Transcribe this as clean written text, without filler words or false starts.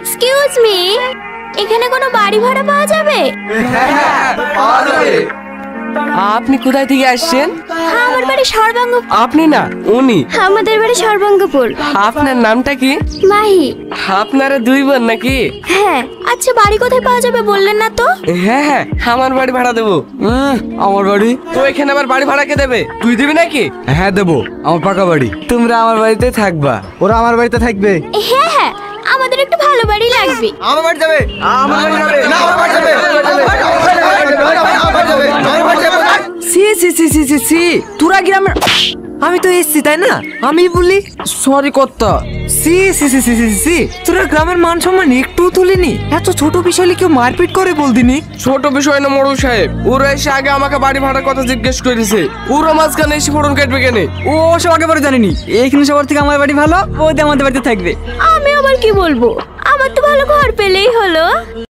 Excuse me, এখানে কোনো বাড়ি ভাড়া পাওয়া যাবে? আপনি কোথায় থেকে আসছেন? আমার বাড়ি সর্বাঙ্গপুর। আপনি না, উনি। আমাদের বাড়ি সর্বাঙ্গপুর। আপনার নামটা কি? মাহি। আপনারা দুই বোন নাকি? হ্যাঁ। আচ্ছা, বাড়ি কোথায় পাওয়া যাবে বললেন না তো? হ্যাঁ হ্যাঁ, আমার বাড়ি ভাড়া দেবো। আমার বাড়ি? তো এখানে আবার বাড়ি ভাড়া কে দেবে? তুই দিবি নাকি? হ্যাঁ দেবো, আমার পাকা বাড়ি। তোমরা আমার বাড়িতে থাকবা? ওরা আমার বাড়িতে থাকবে? হ্যাঁ হ্যাঁ, আমাদের একটু ভালো বাড়ি লাগবে। আমার বাড়ি যাবে? আমার বাড়ি যাবে? না, আমার বাড়ি যাবে। সি তোরা গ্রামের, আমি তো এসছি তাই না? আমি বলি সরি কর্তা। সি তোরা গ্রামের মান সম্মান একটু তুলিনি? এত ছোট বিষয়ে কেউ মারপিট করে বলদিনি? ছোট বিষয় না মোড়ল সাহেব, ওরা এসে আগে আমাকে বাড়ি ভাড়ার কথা জিজ্ঞেস করেছে। ওরা মাঝখানে এসে ফোড়ন কাটবে কেন? ও সব আগে পরে জানিনি। এইখানে সবার থেকে আমার বাড়ি ভালো, ওদের আমাদের বাড়িতে থাকবে। আমি আবার কি বলবো, আমার তো ভালো ঘর পেলে